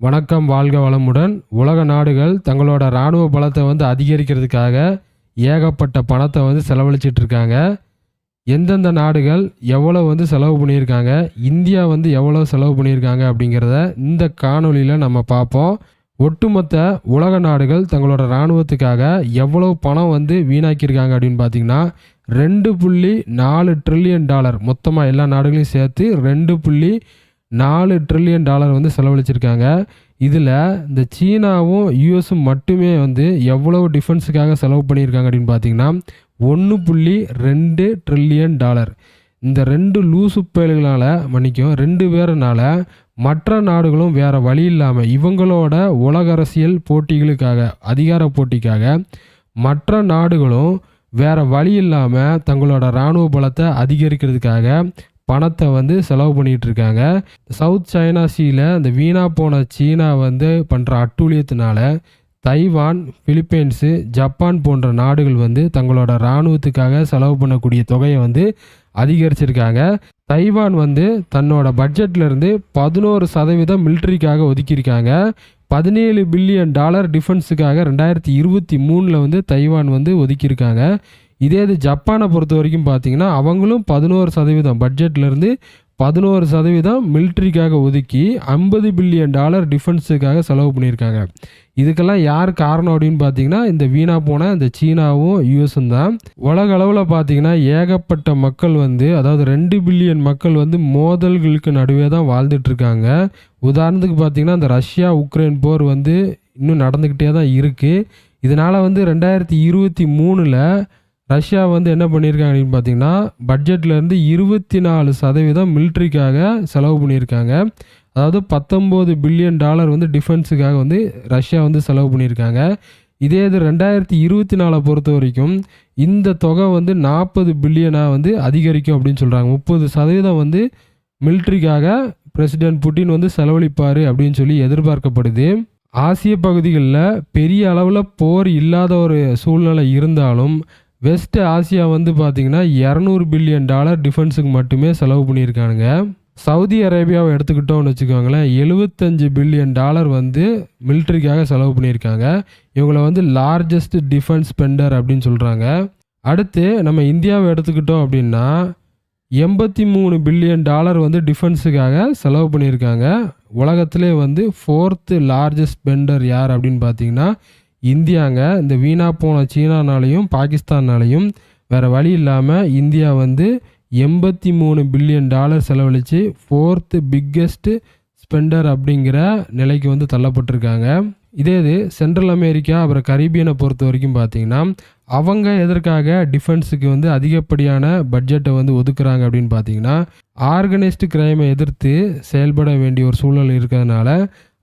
வணக்கம், வாழ்க வளமுடன். உலக நாடுகள் தங்களோட இராணுவ பலத்தை அதிகரிக்கிறதுக்காக ஏகப்பட்ட பணத்தை செலவழிச்சிட்டு இருக்காங்க. எந்தெந்த நாடுகள் எவ்வளோ செலவு பண்ணியிருக்காங்க, இந்தியா எவ்வளோ செலவு பண்ணியிருக்காங்க அப்படிங்கிறத இந்த காணொலியில் நம்ம பார்ப்போம். ஒட்டுமொத்த உலக நாடுகள் தங்களோட இராணுவத்துக்காக எவ்வளோ பணம் வீணாக்கியிருக்காங்க அப்படின்னு பார்த்தீங்கன்னா $2.4 ட்ரில்லியன். மொத்தமாக எல்லா நாடுகளையும் சேர்த்து $2.4 ட்ரில்லியன் செலவழிச்சிருக்காங்க. இதில் இந்த சீனாவும் யூஎஸும் மட்டுமே எவ்வளவு டிஃபென்ஸுக்காக செலவு பண்ணியிருக்காங்க அப்படின்னு பார்த்தீங்கன்னா $1.2 ட்ரில்லியன். இந்த 2 லூசு பயல்களால் 2 பேருனால மற்ற நாடுகளும் வேறு வழி இல்லாமல் இவங்களோட உலக அரசியல் போட்டிகளுக்காக, அதிகார போட்டிக்காக மற்ற நாடுகளும் வேறு வழி இல்லாமல் தங்களோட இராணுவ பலத்தை அதிகரிக்கிறதுக்காக பணத்தை செலவு பண்ணிகிட்டு இருக்காங்க. சவுத் சைனா சீல இந்த வீணாக போன சீனா பண்ணுற அட்டூழியத்தினால தைவான், பிலிப்பைன்ஸு, ஜப்பான் போன்ற நாடுகள் தங்களோட இராணுவத்துக்காக செலவு பண்ணக்கூடிய தொகையை அதிகரிச்சிருக்காங்க. தைவான் தன்னோட பட்ஜெட்லேருந்து 11% மிலிட்ரிக்காக ஒதுக்கியிருக்காங்க. $17 பில்லியன் டிஃபென்ஸுக்காக 2023 தைவான் ஒதுக்கியிருக்காங்க. இதே இது ஜப்பானை பொறுத்த வரைக்கும் பார்த்தீங்கன்னா அவங்களும் 11% பட்ஜெட்லேருந்து 11% மிலிட்ரிக்காக ஒதுக்கி $50 பில்லியன் டிஃபென்ஸுக்காக செலவு பண்ணியிருக்காங்க. இதுக்கெல்லாம் யார் காரணம் அப்படின்னு பார்த்தீங்கன்னா இந்த வீணாக போன இந்த சீனாவும் யூஎஸும் தான். உலக அளவில் பார்த்தீங்கன்னா ஏகப்பட்ட மக்கள் அதாவது 2 பில்லியன் மக்கள் மோதல்களுக்கு நடுவே தான் வாழ்ந்துட்டுருக்காங்க. உதாரணத்துக்கு பார்த்தீங்கன்னா இந்த ரஷ்யா உக்ரைன் போர் இன்னும் நடந்துக்கிட்டே தான் இருக்குது. இதனால் 2023 ரஷ்யா என்ன பண்ணியிருக்காங்க அப்படின்னு பார்த்தீங்கன்னா பட்ஜெட்லேருந்து 24% மிலிட்ரிக்காக செலவு பண்ணியிருக்காங்க. அதாவது $19 பில்லியன் டிஃபென்ஸுக்காக ரஷ்யா செலவு பண்ணியிருக்காங்க. இதே இது 2024 பொறுத்த வரைக்கும் இந்த தொகை 40 பில்லியனாக அதிகரிக்கும் அப்படின்னு சொல்கிறாங்க. 30% மிலிட்ரிக்காக பிரசிடென்ட் புட்டின் செலவழிப்பார் அப்படின்னு சொல்லி எதிர்பார்க்கப்படுது. ஆசிய பகுதிகளில் பெரிய அளவில் போர் இல்லாத ஒரு சூழ்நிலை இருந்தாலும் வெஸ்ட் ஆசியா பார்த்தீங்கன்னா $200 பில்லியன் டிஃபென்ஸுக்கு மட்டுமே செலவு பண்ணியிருக்கானுங்க. சவுதி அரேபியாவை எடுத்துக்கிட்டோம்னு வச்சுக்கோங்களேன், $75 பில்லியன் மிலிட்ரிக்காக செலவு பண்ணியிருக்காங்க. இவங்களை லார்ஜஸ்ட் டிஃபென்ஸ் ஸ்பெண்டர் அப்படின்னு சொல்கிறாங்க. அடுத்து நம்ம இந்தியாவை எடுத்துக்கிட்டோம் அப்படின்னா $83 பில்லியன் டிஃபென்ஸுக்காக செலவு பண்ணியிருக்காங்க. உலகத்திலே 4th லார்ஜஸ்ட் ஸ்பெண்டர் யார் அப்படின்னு பார்த்தீங்கன்னா இந்தியாங்க. இந்த வீணாக போன சீனானாலையும் பாகிஸ்தானாலையும் வேறு வழி இல்லாமல் இந்தியா $83 பில்லியன் செலவழித்து 4th பிக்கெஸ்ட் ஸ்பெண்டர் அப்படிங்கிற நிலைக்கு தள்ளப்பட்டிருக்காங்க. இதே இது சென்ட்ரல் அமெரிக்கா அப்புறம் கரீபியனை பொறுத்த வரைக்கும் பார்த்தீங்கன்னா அவங்க எதற்காக டிஃபென்ஸுக்கு அதிகப்படியான பட்ஜெட்டை ஒதுக்குறாங்க அப்படின்னு பார்த்தீங்கன்னா ஆர்கனைஸ்டு கிரைமை எதிர்த்து செயல்பட வேண்டிய ஒரு சூழல் இருக்கிறதுனால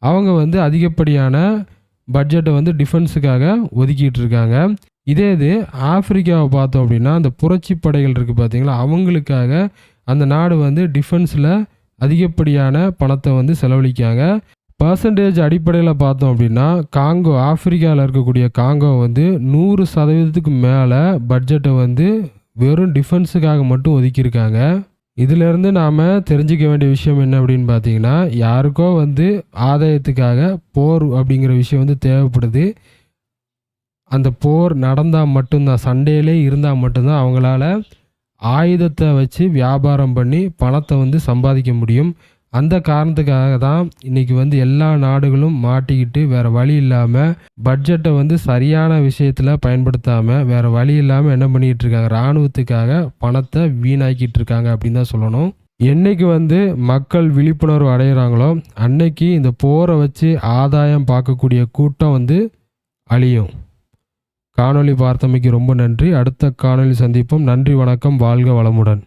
அவங்க அதிகப்படியான பட்ஜெட்டை டிஃபென்ஸுக்காக ஒதுக்கிட்டு இருக்காங்க. இதே இது ஆப்பிரிக்காவை பார்த்தோம் அப்படின்னா அந்த புரட்சி படைகள் இருக்குது பார்த்தீங்களா, அவங்களுக்காக அந்த நாடு டிஃபென்ஸில் அதிகப்படியான பணத்தை செலவழிக்காங்க. பர்சன்டேஜ் அடிப்படையில் பார்த்தோம் அப்படின்னா காங்கோ, ஆப்பிரிக்காவில் இருக்கக்கூடிய காங்கோ 100%க்கு மேலே பட்ஜெட்டை வெறும் டிஃபென்ஸுக்காக மட்டும் ஒதுக்கியிருக்காங்க. இதிலேருந்து நாம் தெரிஞ்சிக்க வேண்டிய விஷயம் என்ன அப்படின்னு பார்த்தீங்கன்னா யாருக்கோ ஆதாயத்துக்காக போர் அப்படிங்கிற விஷயம் தேவைப்படுது. அந்த போர் நடந்தால் மட்டும்தான், சண்டையிலே இருந்தால் மட்டும்தான் அவங்களால ஆயுதத்தை வச்சு வியாபாரம் பண்ணி பணத்தை சம்பாதிக்க முடியும். அந்த காரணத்துக்காக தான் இன்றைக்கி எல்லா நாடுகளும் மாட்டிக்கிட்டு வேறு வழி இல்லாமல் பட்ஜெட்டை சரியான விஷயத்தில் பயன்படுத்தாமல் வேறு வழி இல்லாமல் என்ன பண்ணிகிட்டு இருக்காங்க, இராணுவத்துக்காக பணத்தை வீணாக்கிட்டு இருக்காங்க அப்படின்னு தான் சொல்லணும். என்றைக்கு மக்கள் விழிப்புணர்வு அடைகிறாங்களோ அன்னைக்கு இந்த போரை வச்சு ஆதாயம் பார்க்கக்கூடிய கூட்டம் அழியும். காணொளி பார்த்தமைக்கு ரொம்ப நன்றி. அடுத்த காணொளி சந்திப்போம். நன்றி, வணக்கம், வாழ்க வளமுடன்.